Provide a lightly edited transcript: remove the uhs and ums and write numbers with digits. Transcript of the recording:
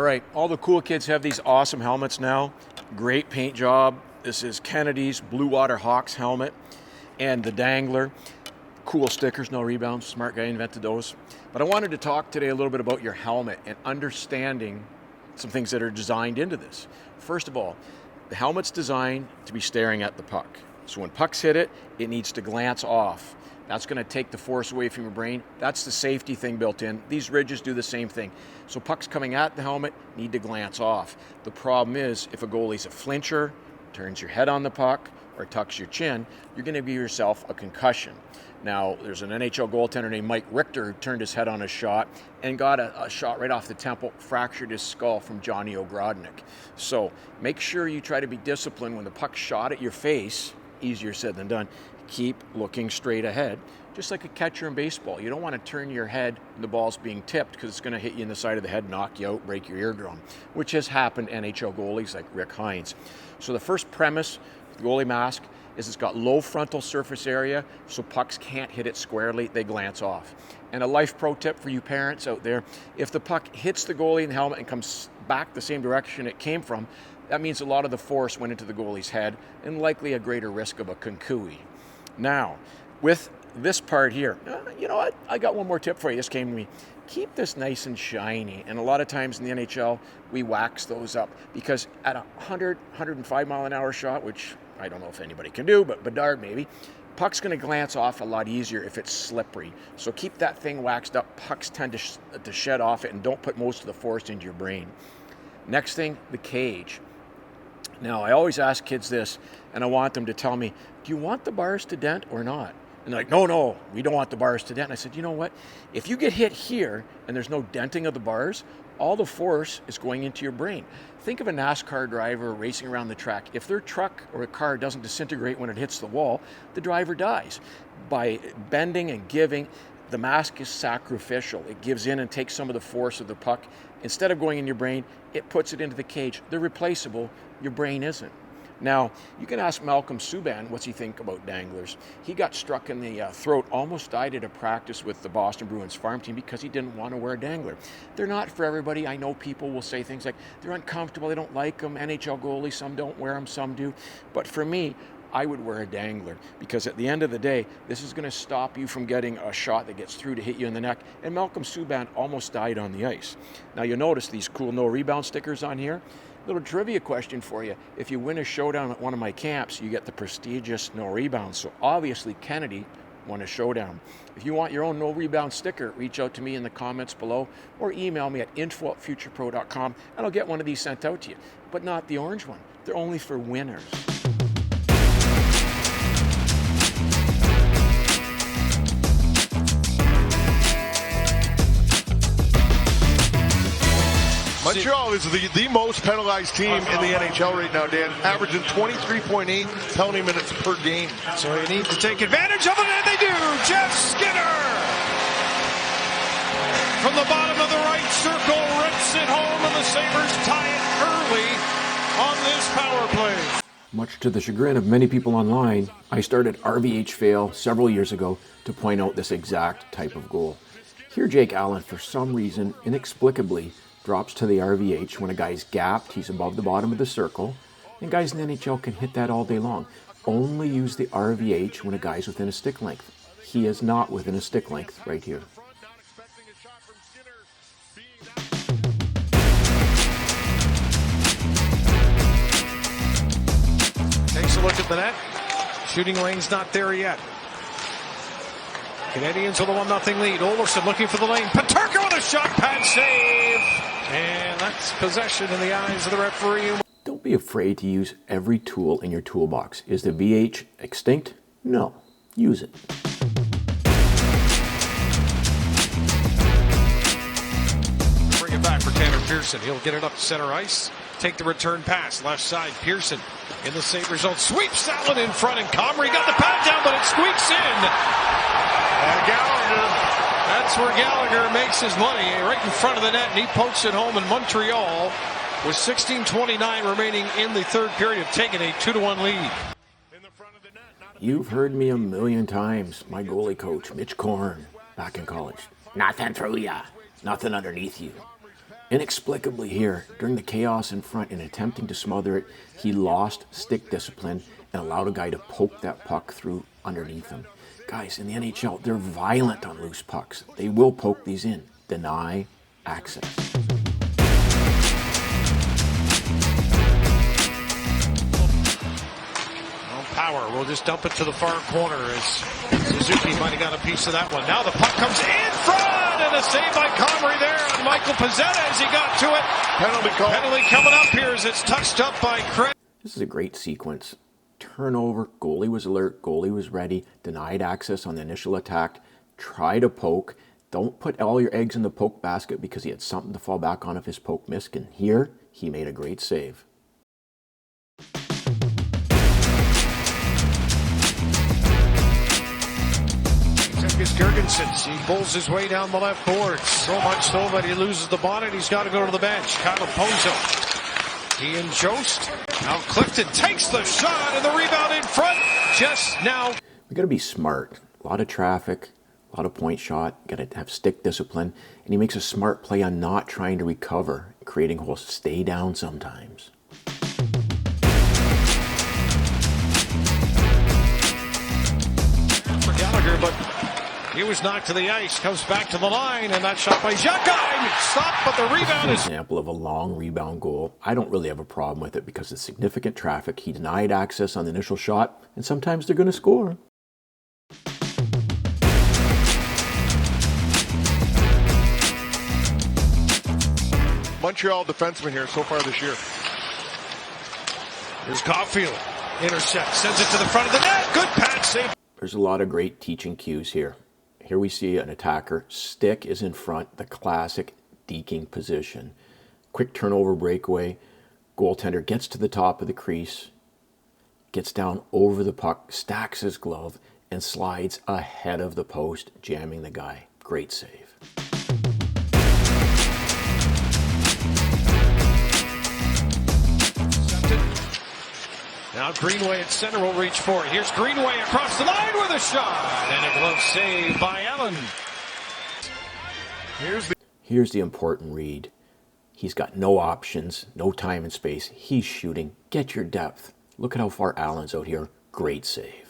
right, all the cool kids have these awesome helmets now. Great paint job. This is Kennedy's Blue Water Hawks helmet and the Dangler. Cool stickers, no rebounds. Smart guy invented those. But I wanted to talk today a little bit about your helmet and understanding some things that are designed into this. First of all, the helmet's designed to be staring at the puck. So when pucks hit it, it needs to glance off. That's going to take the force away from your brain. That's the safety thing built in. These ridges do the same thing. So pucks coming at the helmet need to glance off. The problem is if a goalie's a flincher, turns your head on the puck, or tucks your chin, you're going to give yourself a concussion. Now, there's an NHL goaltender named Mike Richter who turned his head on a shot and got a shot right off the temple, fractured his skull from Johnny Ogrodnik. So make sure you try to be disciplined when the puck's shot at your face. Easier said than done. Keep looking straight ahead, just like a catcher in baseball. You don't want to turn your head when the ball's being tipped because it's going to hit you in the side of the head, knock you out, break your eardrum, which has happened to NHL goalies like Rick Hines. So the first premise of the goalie mask is it's got low frontal surface area, so pucks can't hit it squarely, they glance off. And a life pro tip for you parents out there, if the puck hits the goalie in the helmet and comes back the same direction it came from, that means a lot of the force went into the goalie's head and likely a greater risk of a concussion. Now, with this part here, you know what? I got one more tip for you. This came to me. Keep this nice and shiny. And a lot of times in the NHL, we wax those up because at a 100, 105 mile an hour shot, which I don't know if anybody can do, but Bedard maybe, puck's going to glance off a lot easier if it's slippery. So keep that thing waxed up. Pucks tend to shed off it, and don't put most of the force into your brain. Next thing, the cage. Now, I always ask kids this, and I want them to tell me, do you want the bars to dent or not? And they're like, no, we don't want the bars to dent. And I said, you know what? If you get hit here and there's no denting of the bars, all the force is going into your brain. Think of a NASCAR driver racing around the track. If their truck or a car doesn't disintegrate when it hits the wall, the driver dies. By bending and giving, the mask is sacrificial. It gives in and takes some of the force of the puck. Instead of going in your brain, it puts it into the cage. They're replaceable. Your brain isn't. Now, you can ask Malcolm Subban what's he think about danglers. He got struck in the throat, almost died at a practice with the Boston Bruins farm team because he didn't want to wear a dangler. They're not for everybody. I know people will say things like, they're uncomfortable, they don't like them. NHL goalies, some don't wear them, some do. But for me, I would wear a dangler because at the end of the day, this is going to stop you from getting a shot that gets through to hit you in the neck. And Malcolm Subban almost died on the ice. Now, you'll notice these cool no rebound stickers on here. Little trivia question for you. If you win a showdown at one of my camps, you get the prestigious no rebound. So obviously Kennedy won a showdown. If you want your own no rebound sticker, reach out to me in the comments below or email me at info@futurepro.com and I'll get one of these sent out to you. But not the orange one. They're only for winners. Montreal is the most penalized team in the NHL right now, Dan, averaging 23.8 penalty minutes per game. So you need to take advantage of it, and they do. Jeff Skinner from the bottom of the right circle rips it home, and the Sabres tie it early on this power play. Much to the chagrin of many people online, I started RVH Fail several years ago to point out this exact type of goal. Here Jake Allen, for some reason, inexplicably, drops to the RVH when a guy's gapped, he's above the bottom of the circle, and guys in the NHL can hit that all day long. Only use the RVH when a guy's within a stick length. He is not within a stick length right here. Takes a look at the net. Shooting lane's not there yet. Canadians with a 1-0 lead. Olofsson looking for the lane. Peterka with a shot pad save. And that's possession in the eyes of the referee. Don't be afraid to use every tool in your toolbox. Is the VH extinct? No. Use it. Bring it back for Tanner Pearson. He'll get it up center ice. Take the return pass. Left side. Pearson in the Sabres zone. Sweeps that one in front. And Comrie got the pad down, but it squeaks in. Gallagher. That's where Gallagher makes his money, right in front of the net, and he pokes it home in Montreal with 16:29 remaining in the third period, taking a 2-1 lead. You've heard me a million times, my goalie coach, Mitch Korn, back in college. Nothing through ya, nothing underneath you. Inexplicably here, during the chaos in front and attempting to smother it, he lost stick discipline and allowed a guy to poke that puck through underneath him. Guys, in the NHL, they're violent on loose pucks. They will poke these in. Deny access. Power will just dump it to the far corner as Suzuki might have got a piece of that one. Now the puck comes in front, and a save by Comrie there on Michael Pezzetta as he got to it. Penalty call. Penalty coming up here as it's touched up by Kris. This is a great sequence. Turnover, goalie was alert, goalie was ready, denied access on the initial attack, try to poke. Don't put all your eggs in the poke basket because he had something to fall back on if his poke missed. And here, he made a great save. Gergensen, he pulls his way down the left board. So much so that he loses the bonnet. He's got to go to the bench. Kyle Pozo. He and Jost. Now Clifton takes the shot and the rebound in front just now. We got to be smart. A lot of traffic, a lot of point shot. Got to have stick discipline. And he makes a smart play on not trying to recover, creating holes. Stay down sometimes. For Gallagher, but he was knocked to the ice, comes back to the line, and that shot by Xhekaj. Stopped, but the rebound is... An example of a long rebound goal. I don't really have a problem with it because of significant traffic. He denied access on the initial shot, and sometimes they're going to score. Montreal defenseman here so far this year. Here's Caulfield. Intercept, sends it to the front of the net. Good patch save. There's a lot of great teaching cues here. Here we see an attacker. Stick is in front, the classic deking position. Quick turnover breakaway. Goaltender gets to the top of the crease, gets down over the puck, stacks his glove, and slides ahead of the post, jamming the guy. Great save. Now Greenway at center will reach for it. Here's Greenway across the line with a shot. And a glove save by Allen. Here's the important read. He's got no options, no time and space. He's shooting. Get your depth. Look at how far Allen's out here. Great save.